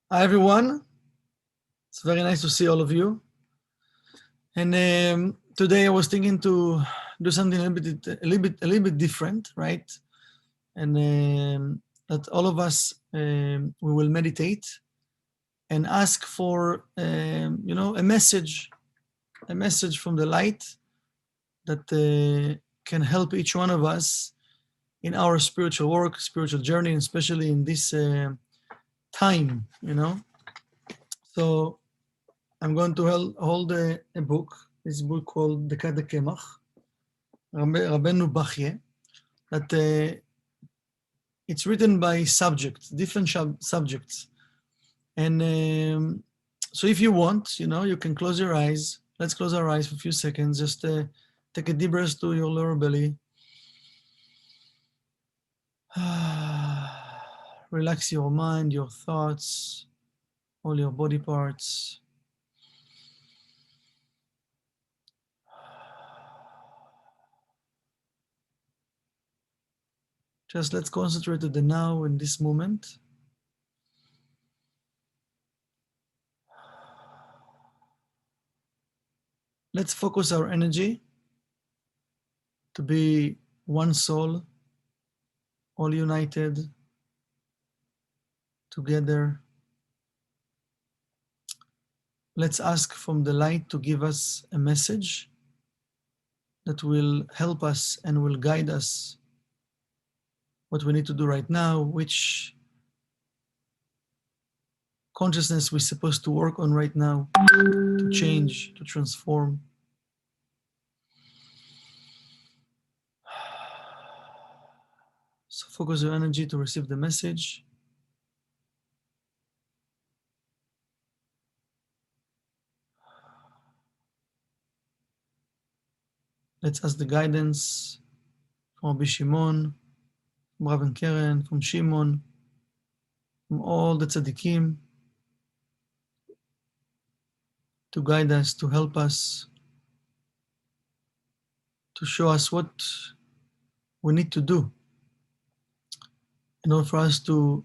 Hi everyone, it's very nice to see all of you. And today I was thinking to do something a little bit different, right? And that all of us we will meditate and ask for a message from the light that can help each one of us in our spiritual work, spiritual journey, and especially in this time, So I'm going to hold a book. This book called Dekat Kemach, Rabbeinu Bachye, that it's written by subjects, different subjects. And so if you want, you can close your eyes. Let's close our eyes for a few seconds. Just take a deep breath to your lower belly. Relax your mind, your thoughts, all your body parts. Just let's concentrate on the now in this moment. Let's focus our energy to be one soul, all united, together. Let's ask from the light to give us a message that will help us and will guide us what we need to do right now, which consciousness we're supposed to work on right now, to change, to transform. So focus your energy to receive the message. Let's ask the guidance from Rabbi Shimon, from Rav and Keren, from Shimon, from all the tzaddikim, to guide us, to help us, to show us what we need to do in order for us to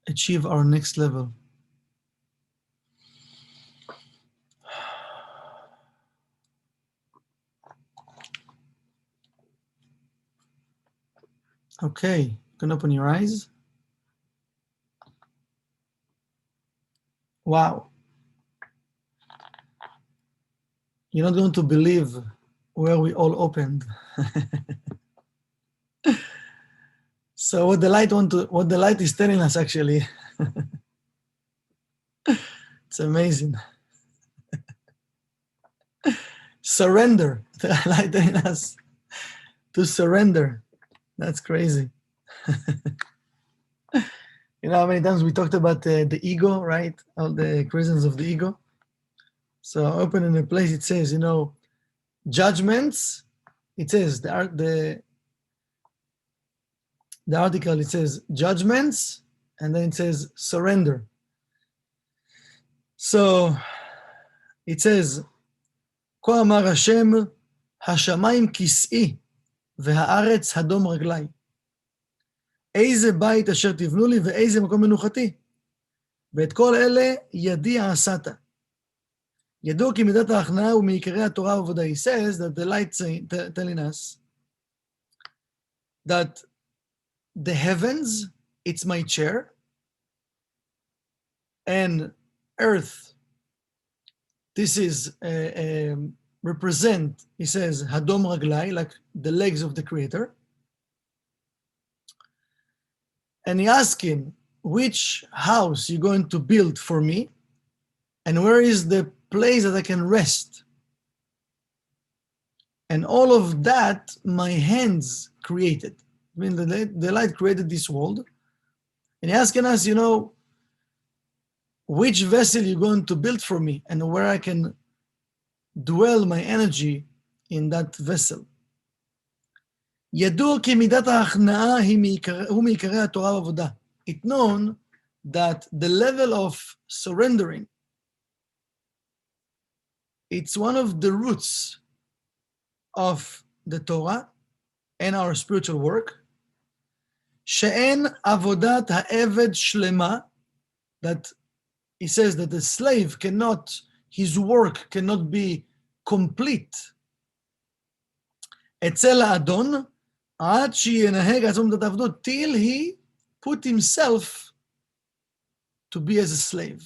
achieve our next level. Okay, you can open your eyes. Wow. You're not going to believe where we all opened. So what the light is telling us actually, it's amazing. Surrender. The light telling us to surrender. That's crazy. You know how many times we talked about the ego, right? All the prisons of the ego. So open in a place, it says, judgments. It says the article, it says judgments, and then it says surrender. So it says, כה אמר השם, השמיים כסאי, והארץ הדום רגלי. איזה בית אשר תבנו לי, ואיזה מקום מנוחתי. ואת כל אלה ידי עשת. ידוע כי מידת ההכנעה ומעיקרי התורה ועבודה. He says that the light telling us that the heavens, it's my chair, and earth, this is represent, he says, Hadom Raglai, like the legs of the creator. And he asked him, which house you're going to build for me? And where is the place that I can rest? And all of that, my hands created. I mean, the light created this world. And he asking us, which vessel you're going to build for me and where I can dwell my energy in that vessel. ידוע כי מידת ההכנעה הוא מעיקרי התורה ועבודה. It's known that the level of surrendering, it's one of the roots of the Torah and our spiritual work. שאין עבודת העבד שלמה that he says that the slave cannot, his work cannot be complete אצל האדון עד שינהג עצמו במידת העבדות, till he put himself to be as a slave.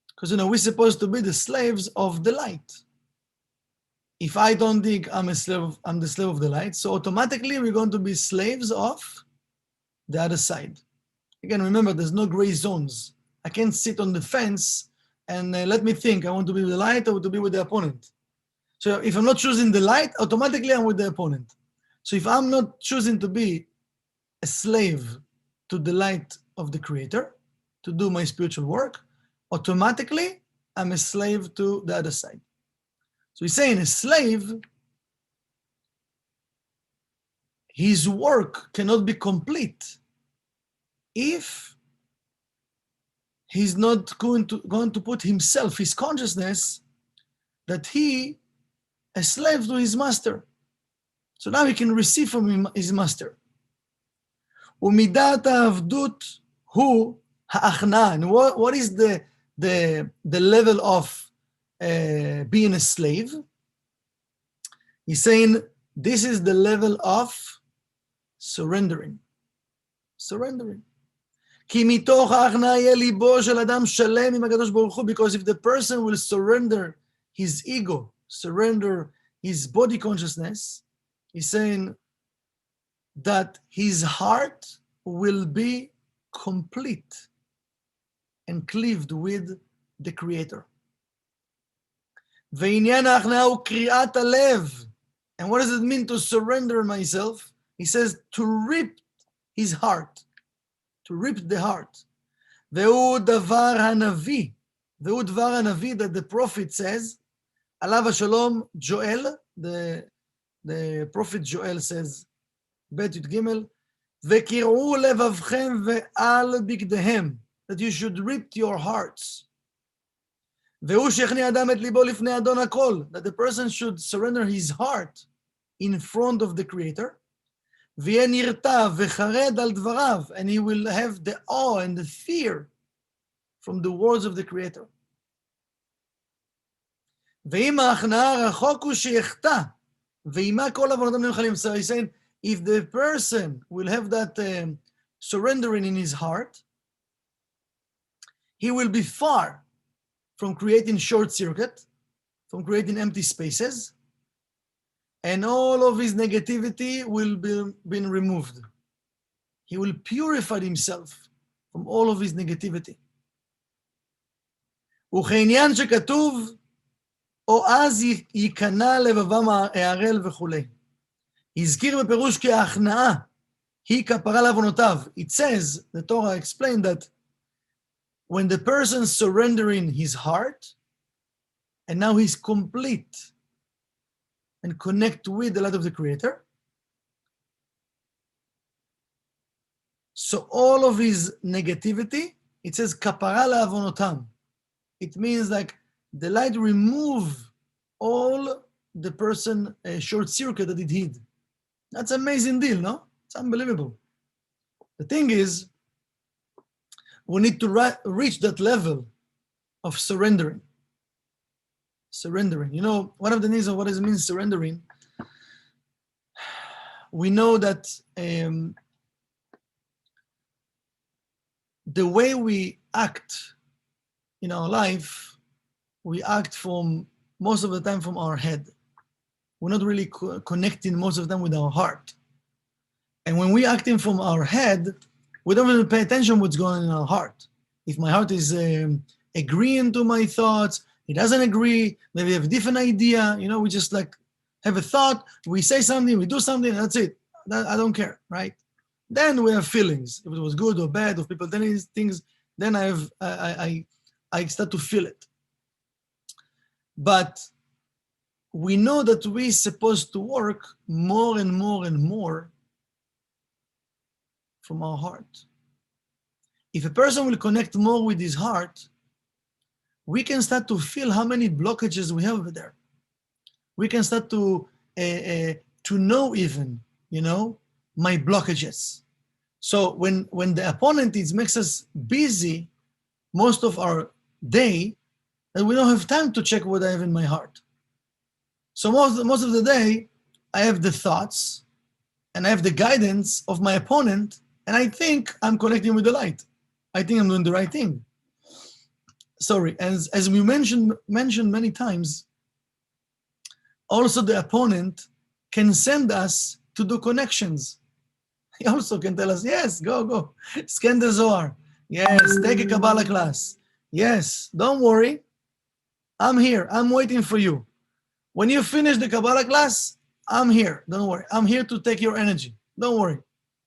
Because, we're supposed to be the slaves of the light. If I don't think I'm the slave of the light, so automatically we're going to be slaves of the other side. Again, remember, there's no gray zones. I can't sit on the fence and let me think, I want to be with the light or to be with the opponent. So if I'm not choosing the light, automatically I'm with the opponent. So if I'm not choosing to be a slave to the light of the Creator, to do my spiritual work, automatically I'm a slave to the other side. So he's saying a slave, his work cannot be complete if he's not going to put himself, his consciousness, that he a slave to his master. So now he can receive from him, his master. ומידת העבדות הוא ההכנעה. And what is the level of being a slave? He's saying this is the level of surrendering. Surrendering. כי מתוך ההכנעה יהיה ליבו של אדם שלם עם הקדוש ברוך הוא, because if the person will surrender his ego, surrender his body consciousness, he's saying that his heart will be complete and cleaved with the Creator. ועניין ההכנעה הוא קריאת הלב. And what does it mean to surrender myself? He says to rip his heart, to rip the heart. והוא דבר הנביא, והוא דבר הנביא that the prophet says, עליו השלום, Joel, the prophet Joel says, בית י"ג, וקראו לבבכם ועל בגדיהם, that you should rip your hearts. והוא שהכניע אדם את ליבו לפני אדון הכל, that the person should surrender his heart in front of the Creator, ויהיה נרתע וחרד על דבריו, and he will have the awe and the fear from the words of the Creator. ואם ההכנעה רחוק הוא שיחטא, ועימה כל עוונותיו נמחלים. So he's saying, if the person will have that surrendering in his heart, he will be far from creating short circuit, from creating empty spaces, and all of his negativity will be removed. He will purify himself from all of his negativity. וכעניין שכתוב, או אז ייכנע לבבם הערל וכולי. הזכיר בפירוש כי ההכנעה היא כפרה לעוונותיו. It says, the Torah explained that when the person surrendering his heart, and now he's complete and connect with the light of the Creator, so all of his negativity, it says kapara la'avonotam. It means like the light remove all the person short circuit that it hid. That's an amazing deal, no? It's unbelievable. The thing is, we need to reach that level of surrendering. Surrendering. One of the things of what does it mean surrendering, we know that the way we act in our life, we act from most of the time from our head. We're not really connecting most of the time with our heart. And when we're acting from our head, we don't even pay attention what's going on in our heart. If my heart is agreeing to my thoughts, it doesn't agree, maybe we have a different idea, we just like have a thought, we say something, we do something, and that's it. I don't care, right? Then we have feelings. If it was good or bad, if people tell me things, then I start to feel it. But we know that we're supposed to work more and more and more from our heart. If a person will connect more with his heart, we can start to feel how many blockages we have over there. We can start to know even, my blockages. So when the opponent makes us busy most of our day that we don't have time to check what I have in my heart. So most of the day, I have the thoughts and I have the guidance of my opponent, and I think I'm connecting with the light. I think I'm doing the right thing. Sorry, as we mentioned many times, also the opponent can send us to do connections. He also can tell us, yes, go, scan the Zohar. Yes, take a Kabbalah class. Yes, don't worry, I'm here, I'm waiting for you. When you finish the Kabbalah class, I'm here, don't worry. I'm here to take your energy, don't worry.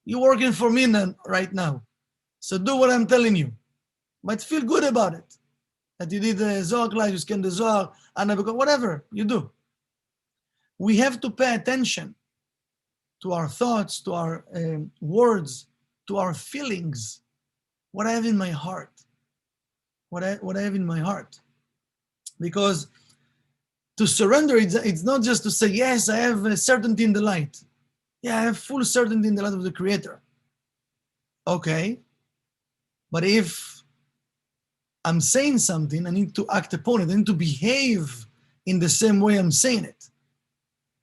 You're working for me right now. So do what I'm telling you. But feel good about it. That you did the Zohar class, you scanned the Zohar, whatever you do. We have to pay attention to our thoughts, to our words, to our feelings, what I have in my heart, what I have in my heart. Because to surrender, it's not just to say, yes, I have a certainty in the light. Yeah, I have full certainty in the light of the Creator. Okay, but if I'm saying something, I need to act upon it. I need to behave in the same way I'm saying it.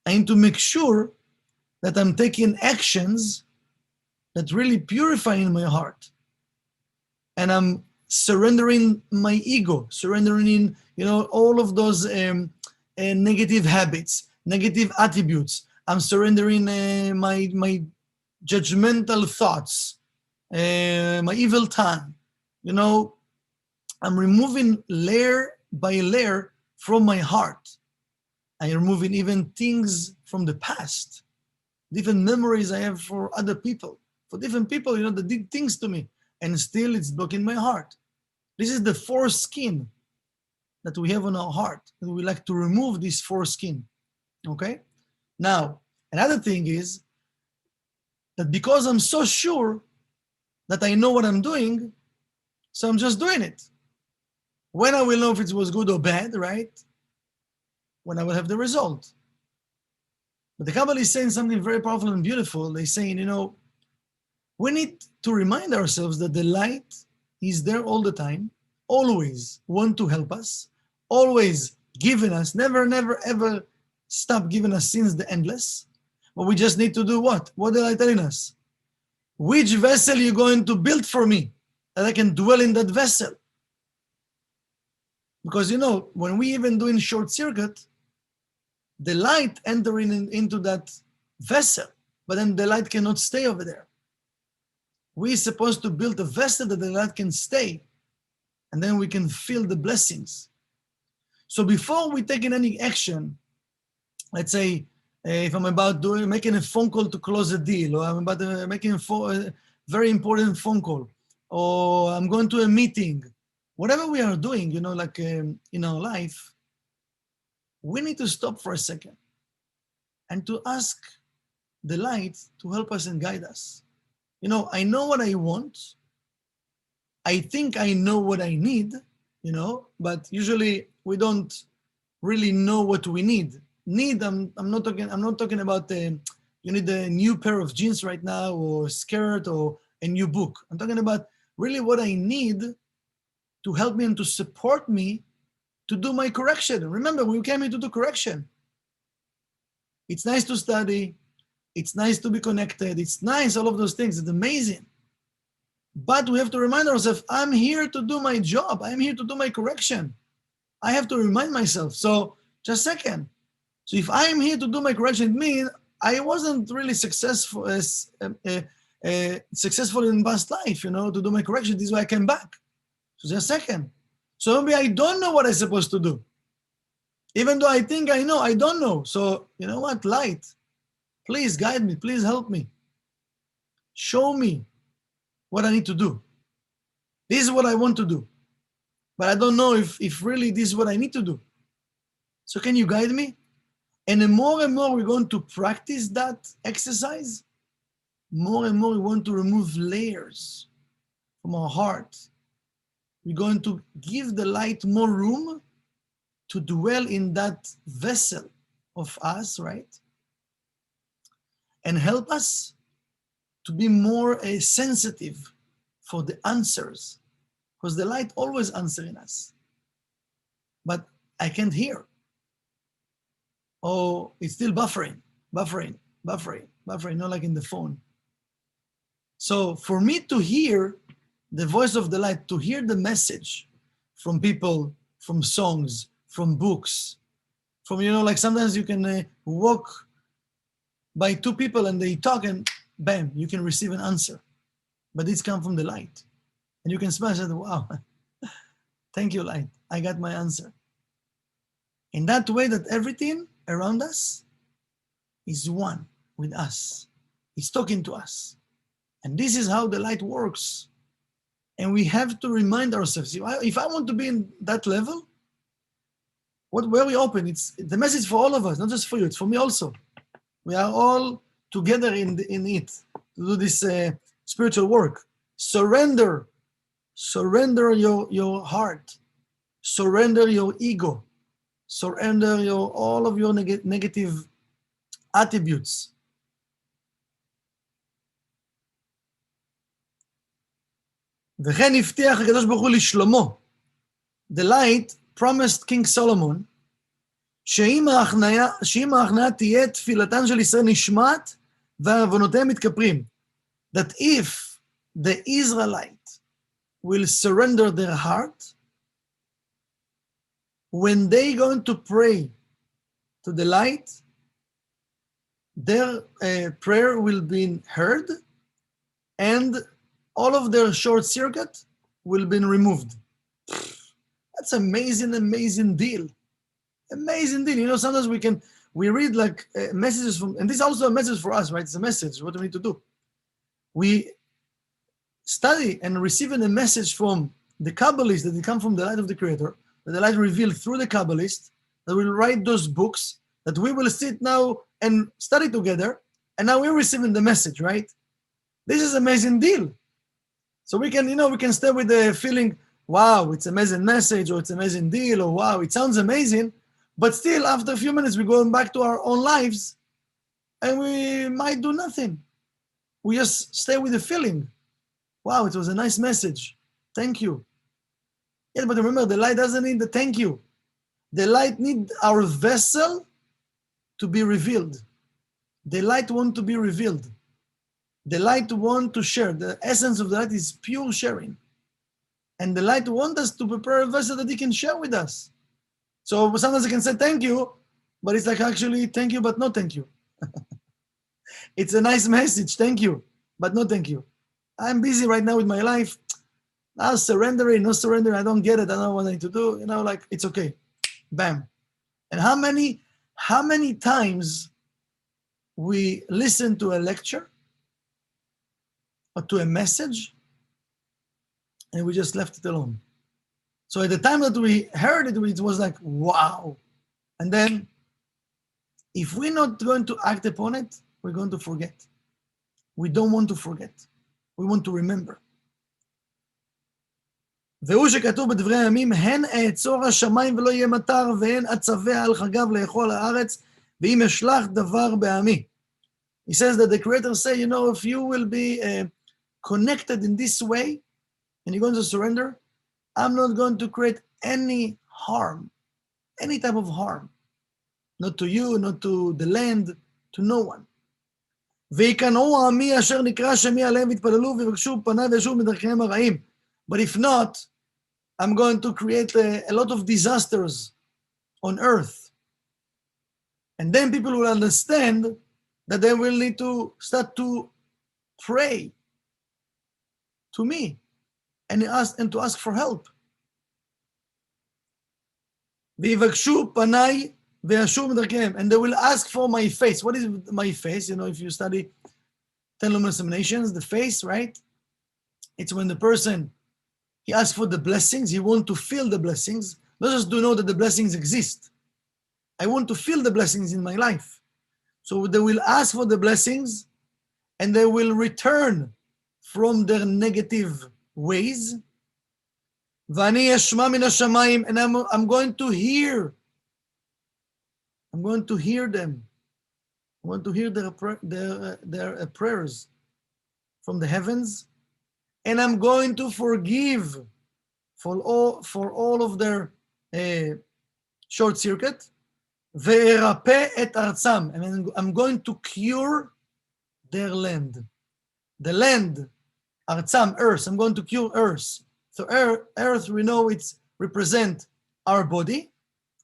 I need to make sure that I'm taking actions that really purify in my heart. And I'm surrendering my ego, surrendering all of those negative habits, negative attributes. I'm surrendering my judgmental thoughts, my evil tongue. I'm removing layer by layer from my heart. I'm removing even things from the past, different memories I have for other people, for different people, that did things to me, and still it's blocking my heart. This is the foreskin that we have on our heart, and we like to remove this foreskin, okay? Now, another thing is that because I'm so sure that I know what I'm doing, so I'm just doing it. When I will know if it was good or bad, right? When I will have the result. But the Kabbalah is saying something very powerful and beautiful. They're saying, we need to remind ourselves that the light is there all the time, always want to help us, always giving us, never, ever stop giving us since the endless. But we just need to do what? What are they telling us? Which vessel are you going to build for me that I can dwell in that vessel? Because, when we even doing short circuit, the light entering into that vessel, but then the light cannot stay over there. We're supposed to build a vessel that the light can stay, and then we can feel the blessings. So before we take any action, let's say, if I'm about making a phone call to close a deal, or I'm about making a very important phone call, or I'm going to a meeting, whatever we are doing, in our life, we need to stop for a second and to ask the light to help us and guide us. I know what I want. I think I know what I need, but usually we don't really know what we need. I'm not talking about you need a new pair of jeans right now, or skirt, or a new book. I'm talking about really what I need to help me and to support me to do my correction. Remember, we came here to do correction. It's nice to study. It's nice to be connected. It's nice, all of those things. It's amazing. But we have to remind ourselves, I'm here to do my job. I'm here to do my correction. I have to remind myself. So just a second. So if I'm here to do my correction, it means I wasn't really successful in past life, to do my correction. This is why I came back. So just a second. So maybe I don't know what I'm supposed to do. Even though I think I know, I don't know. So you know what? Light, please guide me. Please help me. Show me what I need to do. This is what I want to do. But I don't know if really this is what I need to do. So can you guide me? And the more and more we're going to practice that exercise, more and more we want to remove layers from our heart. We're going to give the light more room to dwell in that vessel of us, right? And help us to be more sensitive for the answers. because the light always answering us. But I can't hear. Oh, it's still buffering, not like in the phone. So for me to hear the voice of the light, to hear the message from people, from songs, from books, from, like sometimes you can walk by two people and they talk and bam, you can receive an answer. But it's come from the light. And you can smash it, wow, thank you, light, I got my answer. In that way that everything around us is one with us. It's talking to us. And this is how the light works. And we have to remind ourselves, if I want to be in that level, where we open, it's the message for all of us, not just for you, it's for me also. We are all together in it to do this spiritual work. Surrender your heart. Surrender your ego. Surrender all of your negative attributes. וכן הבטיח הקדוש ברוך הוא לשלמה. The light promised King Solomon שאם ההכנעה תהיה תפילתן של ישראל נשמעת ועוונותיהם מתכפרים. That if the Israelite will surrender their heart, when they going to pray to the light, their prayer will be heard and all of their short circuit will be removed. That's amazing deal. Amazing deal. Sometimes we read like messages from, and this is also a message for us, right? It's a message, what do we need to do? We study and receive a message from the Kabbalists that they come from the light of the Creator, that the light revealed through the Kabbalists, that will write those books, that we will sit now and study together, and now we're receiving the message, right? This is an amazing deal. So we can, we can stay with the feeling, wow, it's an amazing message, or it's an amazing deal, or wow, it sounds amazing, but still after a few minutes, we're going back to our own lives, and we might do nothing. We just stay with the feeling. Wow, it was a nice message. Thank you. Yeah, but remember, the light doesn't need the thank you. The light needs our vessel to be revealed. The light wants to be revealed. The light wants to share. The essence of the light is pure sharing. And the light wants us to prepare a vessel that he can share with us. So sometimes I can say thank you, but it's like actually thank you, but no thank you. It's a nice message, thank you, but no thank you. I'm busy right now with my life. I'll surrender it, no surrender, I don't get it, I don't know what I need to do. Like it's okay. Bam. And how many times we listen to a lecture or to a message and we just left it alone. So at the time that we heard it, it was like, wow. And then if we're not going to act upon it, we're going to forget. We don't want to forget. We want to remember. והוא שכתוב בדברי הימים, הן אעצור השמיים ולא יהיה מטר, והן אצווה על חגיו לאכול הארץ, ואם אשלח דבר בעמי. He says that the Creator say, if you will be connected in this way, and you're going to surrender, I'm not going to create any harm, any type of harm. Not to you, not to the land, to no one. ויקנאו עמי אשר נקרא שמי עליהם והתפללו ויבקשו פניי וישובו מדרכיהם הרעים. But if not, I'm going to create a lot of disasters on earth. And then people will understand that they will need to start to pray to me and to ask for help. ויבקשו פניי וישובו מדרכיהם. And they will ask for my face. What is my face? If you study 10 luminous emanations, the face, right? It's when the person, he asks for the blessings, he wants to feel the blessings, not just to know that the blessings exist. I want to feel the blessings in my life. So they will ask for the blessings and they will return from their negative ways. ואני אשמע מן השמיים, and I'm going to hear. I'm going to hear them. I want to hear their prayers from the heavens. And I'm going to forgive for all of their short circuit. וארפא את ארצם, and I'm going to cure their land. The land, ארצם, earth, I'm going to cure earth. So earth, we know it's represent our body,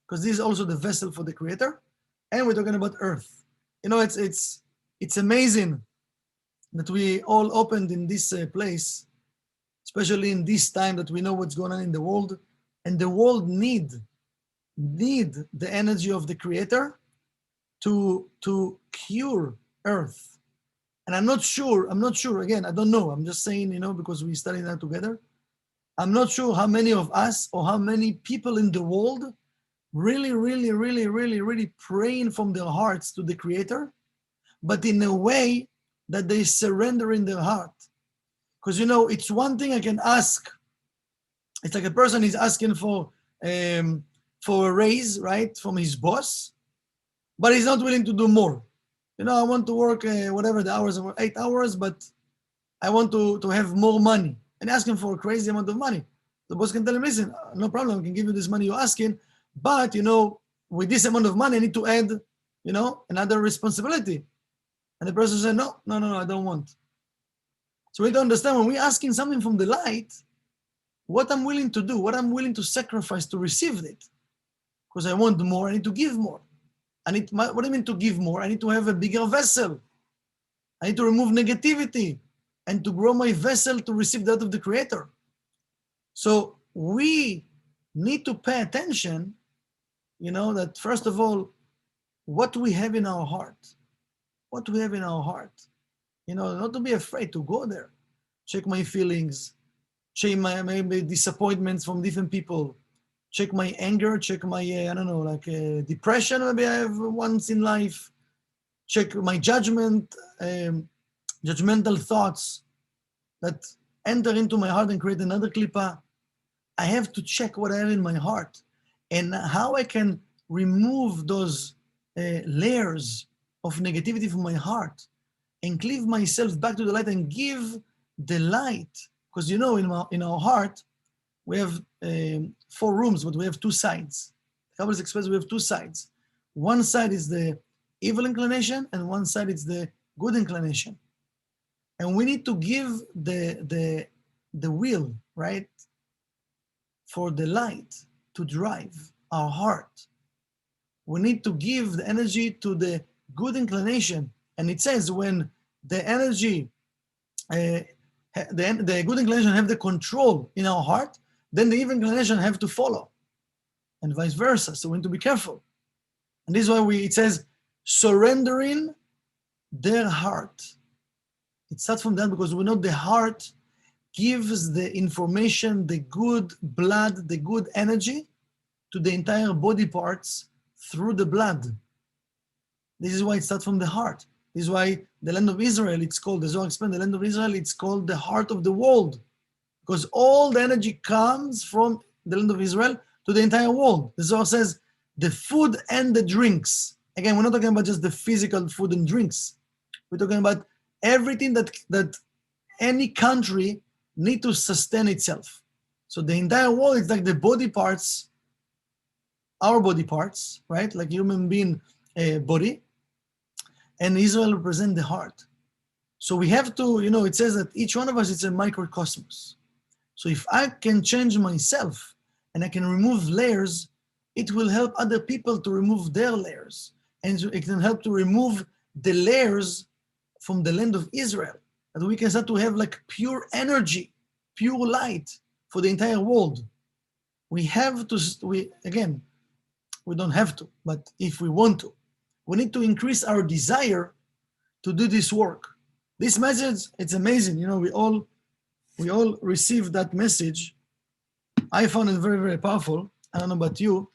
because this is also the vessel for the creator, and we're talking about earth. You know, it's amazing that we all opened in this place, especially in this time that we know what's going on in the world, and the world need the energy of the creator to cure earth. And I'm not sure, again, I don't know, I'm just saying, you know, because we studied that together. I'm not sure how many of us or how many people in the world really praying from their hearts to the creator, but in a way that they surrender in their heart. Because, you know, it's one thing I can ask. It's like a person is asking for a raise, right, from his boss, but he's not willing to do more. You know, I want to work whatever the hours are, 8 hours, but I want to have more money. And ask him for a crazy amount of money. The boss can tell him, listen, no problem, I can give you this money you're asking, but, you know, with this amount of money, I need to add, you know, another responsibility. And the person said, no, I don't want. So we need to understand, when we're asking something from the light, what I'm willing to do, what I'm willing to sacrifice to receive it. Because I want more, I need to give more. What do I mean to give more? I need to have a bigger vessel. I need to remove negativity and to grow my vessel to receive that of the creator. So we need to pay attention, you know, that first of all, what we have in our heart, you know, not to be afraid to go there, check my feelings, check my maybe disappointments from different people, check my anger, check my, I don't know, like depression maybe I have once in life, check my judgment, judgmental thoughts that enter into my heart and create another klipa. I have to check what I have in my heart and how I can remove those layers of negativity from my heart and cleave myself back to the light and give the light. Because, you know, in our heart, we have 4 rooms, but we have 2 sides. Kabbalah explains we have 2 sides. One side is the evil inclination, and one side is the good inclination. And we need to give the will, right, for the light to drive our heart. We need to give the energy to the good inclination. And it says when the energy, the good inclination have the control in our heart, then the evil inclination have to follow, and vice versa. So we need to be careful. And this is why it says, surrendering their heart. It starts from that because we know the heart gives the information, the good blood, the good energy to the entire body parts through the blood. This is why it starts from the heart. This is why the land of Israel, it's called, the Zohar explained, the land of Israel, it's called the heart of the world. Because all the energy comes from the land of Israel to the entire world. The Zohar says, the food and the drinks. Again, we're not talking about just the physical food and drinks. We're talking about everything that any country need to sustain itself. So the entire world is like the body parts, our body parts, right? Like human being body. And Israel represents the heart. So we have to, you know, it says that each one of us is a microcosmos. So if I can change myself and I can remove layers, it will help other people to remove their layers. And it can help to remove the layers from the land of Israel. That we can start to have like pure energy, pure light for the entire world. We have to, we don't have to, but if we want to, we need to increase our desire to do this work. This message, it's amazing. You know, we all received that message. I found it very, very powerful. I don't know about you,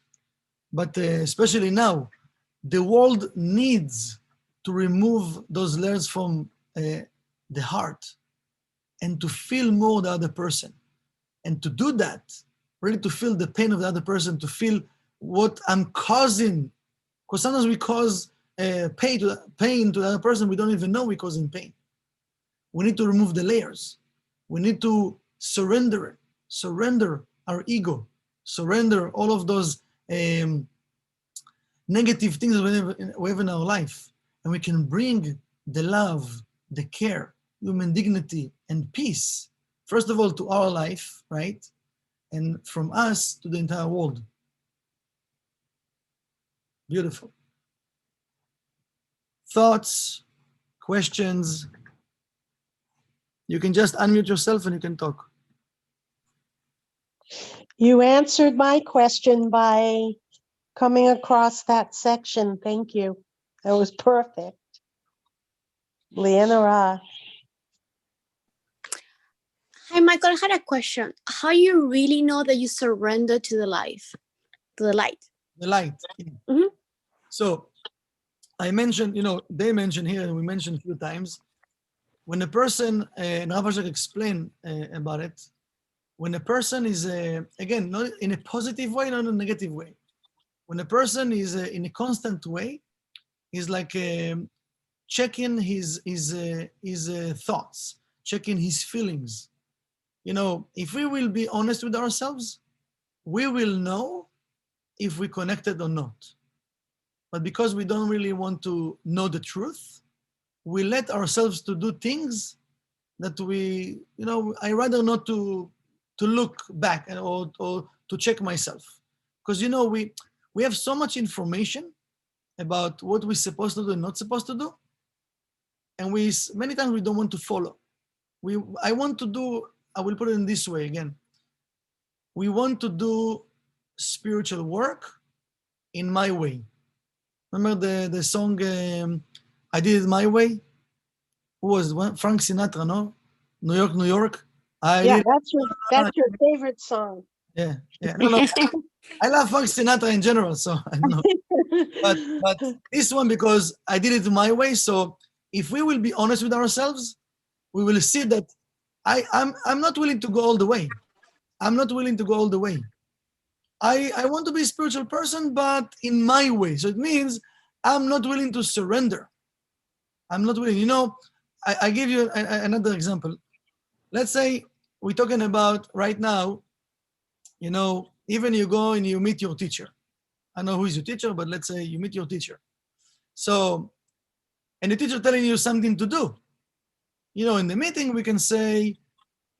but especially now, the world needs to remove those layers from the heart and to feel more the other person. And to do that, really to feel the pain of the other person, to feel what I'm causing. Because sometimes we cause pain to the other person, we don't even know we're causing pain. We need to remove the layers. We need to surrender our ego, surrender all of those negative things that we have in our life, and we can bring the love, the care, human dignity, and peace, first of all, to our life, right? And from us to the entire world. Beautiful. Thoughts, questions? You can just unmute yourself and you can talk. You answered my question by coming across that section. Thank you. That was perfect. Leanna Ra. Hi, Michael. I had a question. How you really know that you surrender to the life, to the light? The light. Yeah. Mhm. So I mentioned, they mentioned here, and we mentioned a few times, when a person, and Rav Ashek explained about it, when a person is, again, not in a positive way, not in a negative way. When a person is in a constant way, he's like checking his thoughts, checking his feelings. If we will be honest with ourselves, we will know if we connected or not. But because we don't really want to know the truth, we let ourselves to do things that we, I rather not to look back or to check myself. Because, we have so much information about what we're supposed to do and not supposed to do. And many times we don't want to follow. I want to do, I will put it in this way again. We want to do spiritual work in my way. Remember the song, I Did It My Way? Who was it? Frank Sinatra, no? New York, New York. Yeah, that's your favorite song. Yeah. No. I love Frank Sinatra in general, so I don't know. But this one, because I did it my way, so if we will be honest with ourselves, we will see that I'm not willing to go all the way. I'm not willing to go all the way. I want to be a spiritual person, but in my way. So it means I'm not willing to surrender. I'm not willing. I give you another example. Let's say we're talking about right now, even you go and you meet your teacher. I know who is your teacher, but let's say you meet your teacher. So, and the teacher telling you something to do. In the meeting we can say,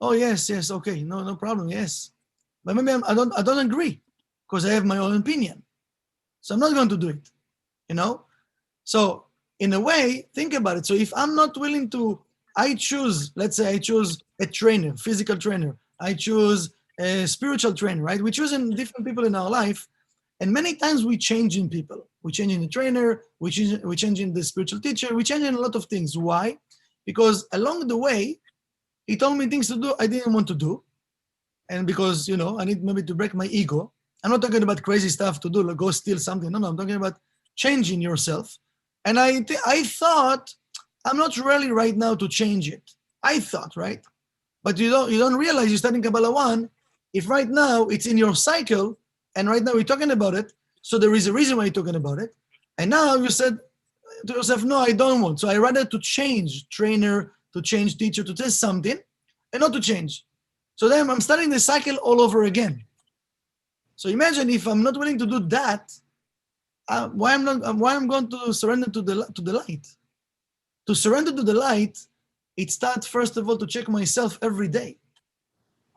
oh yes, okay, no problem, yes. But maybe I don't agree because I have my own opinion. So I'm not going to do it, So in a way, think about it. So if I'm not willing to, let's say I choose a trainer, physical trainer. I choose a spiritual trainer, right? We choose different people in our life. And many times we change in people. We change in the trainer, we change in the spiritual teacher, we change in a lot of things. Why? Because along the way, he told me things to do I didn't want to do. And because, I need maybe to break my ego. I'm not talking about crazy stuff to do, like go steal something. No, I'm talking about changing yourself. And I thought, I'm not really right now to change it. I thought, right? But you don't realize you're studying Kabbalah 1, if right now it's in your cycle, and right now we're talking about it, so there is a reason why you're talking about it. And now you said to yourself, no, I don't want. So I rather to change trainer, to change teacher, to test something, and not to change. So then I'm starting the cycle all over again. So imagine if I'm not willing to do that, why I'm going to surrender to the light? To surrender to the light, it starts first of all to check myself every day.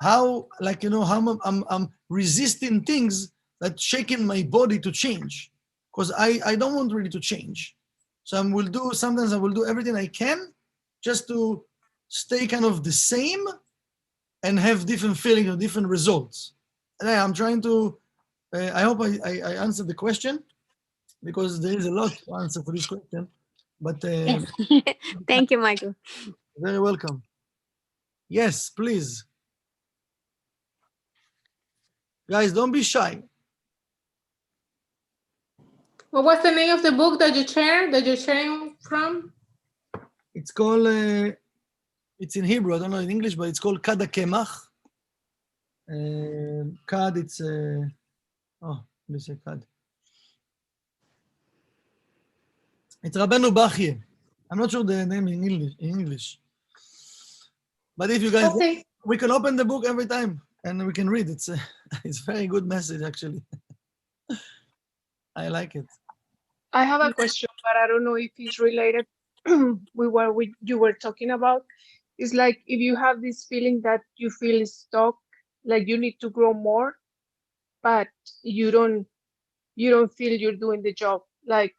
How I'm resisting things that shaking my body to change, because I don't want really to change. So sometimes I will do everything I can just to stay kind of the same and have different feelings or different results. And I'm trying to, I hope I answered the question, because there is a lot to answer for this question. But Thank you, Michael. very welcome. Yes, please. Guys, don't be shy. Well, what's the name of the book that you're sharing from? It's called, it's in Hebrew, I don't know in English, but it's called Kad HaKemach. Kad, it's, let me say Kad. It's Rabbeinu Bachye. I'm not sure the name in English. But if you guys, Okay. we can open the book every time. and we can read. It's a, it's a very good message, actually. I like it. I have a question, but I don't know if it's related with what you were talking about. It's like if you have this feeling that you feel stuck, like you need to grow more, but you don't feel you're doing the job. Like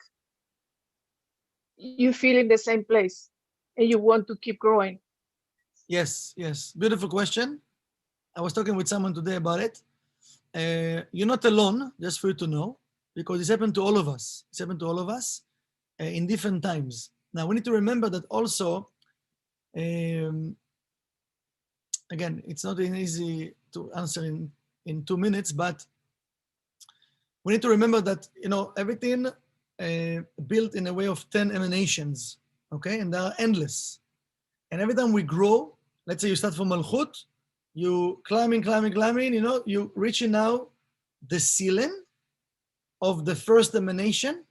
you feel in the same place and you want to keep growing. Yes, yes. Beautiful question. I was talking with someone today about it. You're not alone, just for you to know, because it's happened to all of us. It's happened to all of us in different times. Now, we need to remember that also, again, it's not easy to answer in 2 minutes, but we need to remember that, you know, everything built in a way of 10 emanations, okay? And they are endless. And every time we grow, let's say you start from Malchut, you climbing, you know, you reaching now the ceiling of the first emanation,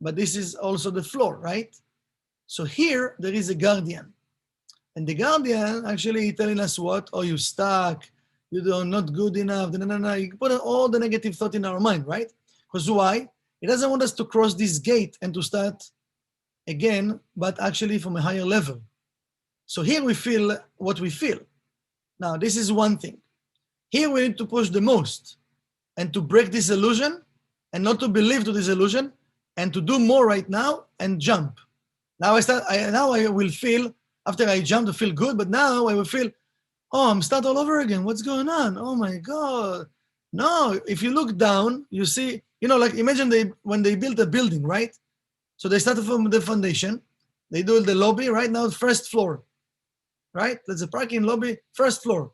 but this is also the floor, right? So here there is a guardian. And the guardian actually telling us what? Oh, you stuck, you're not good enough, no. You put all the negative thought in our mind, right? Because why? It doesn't want us to cross this gate and to start again, but actually from a higher level. So here we feel what we feel. Now, this is one thing. Here we need to push the most and to break this illusion and not to believe to this illusion and to do more right now and jump. Now I will feel, after I jump to feel good, but now I will feel, oh, I'm start all over again. What's going on? Oh my God. No, if you look down, you see, you know, like imagine when they built a building, right? So they started from the foundation, they do the lobby, right? Now first floor, right? That's a parking lobby, first floor.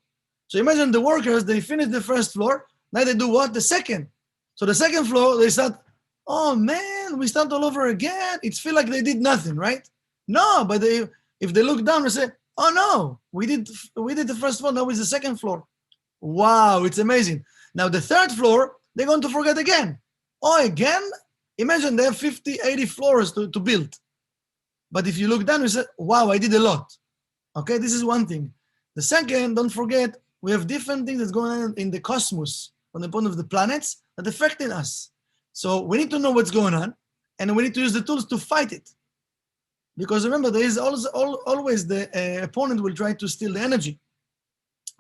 So imagine the workers, they finish the first floor, now they do what? The second. So the second floor, they start, oh man, we start all over again. It feels like they did nothing, right? No, but if they look down and say, oh no, we did the first floor, now it's the second floor. Wow, it's amazing. Now the third floor, they're going to forget again. Oh, again? Imagine they have 50, 80 floors to build. But if you look down, you say, wow, I did a lot. Okay, this is one thing. The second, don't forget, we have different things that's going on in the cosmos from the point of the planets that affecting us. So we need to know what's going on, and we need to use the tools to fight it. Because remember, there is always the opponent will try to steal the energy.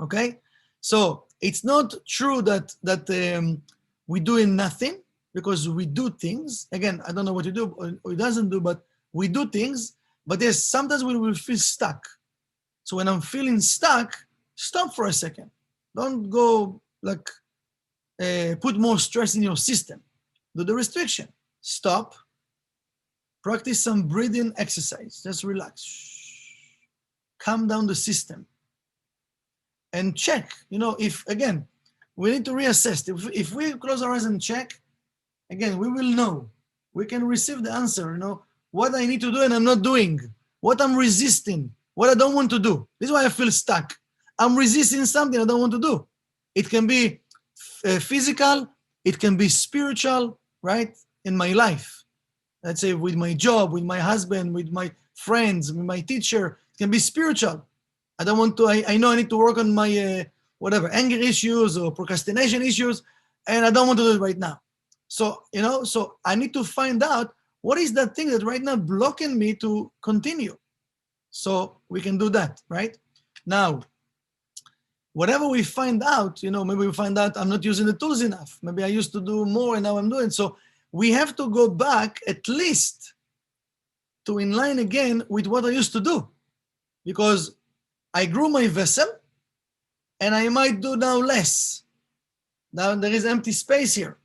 Okay, so it's not true that we're doing nothing, because we do things. Again, I don't know what you do or it doesn't do, but we do things. But yes, sometimes we will feel stuck. So when I'm feeling stuck, stop for a second. Don't go like put more stress in your system. Do the restriction. Stop. Practice some breathing exercise. Just relax. Calm down the system. And check, you know, if, again, we need to reassess. If we close our eyes and check, again, we will know. We can receive the answer, you know, what I need to do and I'm not doing, what I'm resisting, what I don't want to do. This is why I feel stuck. I'm resisting something I don't want to do. It can be physical, it can be spiritual, right? In my life. Let's say with my job, with my husband, with my friends, with my teacher, it can be spiritual. I don't want to, I know I need to work on my, whatever, anger issues or procrastination issues, and I don't want to do it right now. So, you know, so I need to find out what is that thing that right now blocking me to continue. So we can do that, right? Now, whatever we find out, you know, maybe we find out I'm not using the tools enough. Maybe I used to do more and now I'm doing. So we have to go back at least to in line again with what I used to do, because I grew my vessel and I might do now less. Now there is empty space here.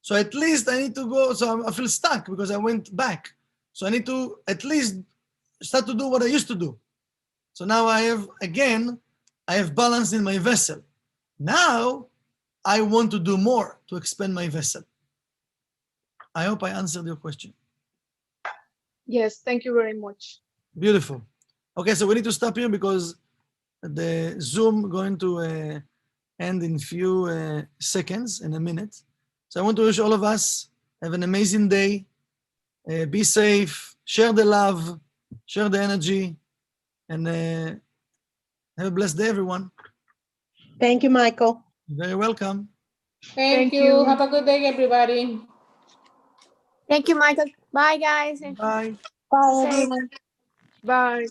So at least I need to go, so I feel stuck because I went back. So I need to at least start to do what I used to do. So now I have balance in my vessel. Now I want to do more to expand my vessel. I hope I answered your question. Yes, thank you very much. Beautiful. Okay, so we need to stop here because the Zoom going to end in few seconds, in a minute. So I want to wish all of us have an amazing day. Be safe, share the love, share the energy, and have a blessed day, everyone. Thank you, Michael. You're very welcome. Thank Thank you. you. Have a good day, everybody. Thank you, Michael. Bye, guys. Bye. Bye, Safe. everyone. Bye.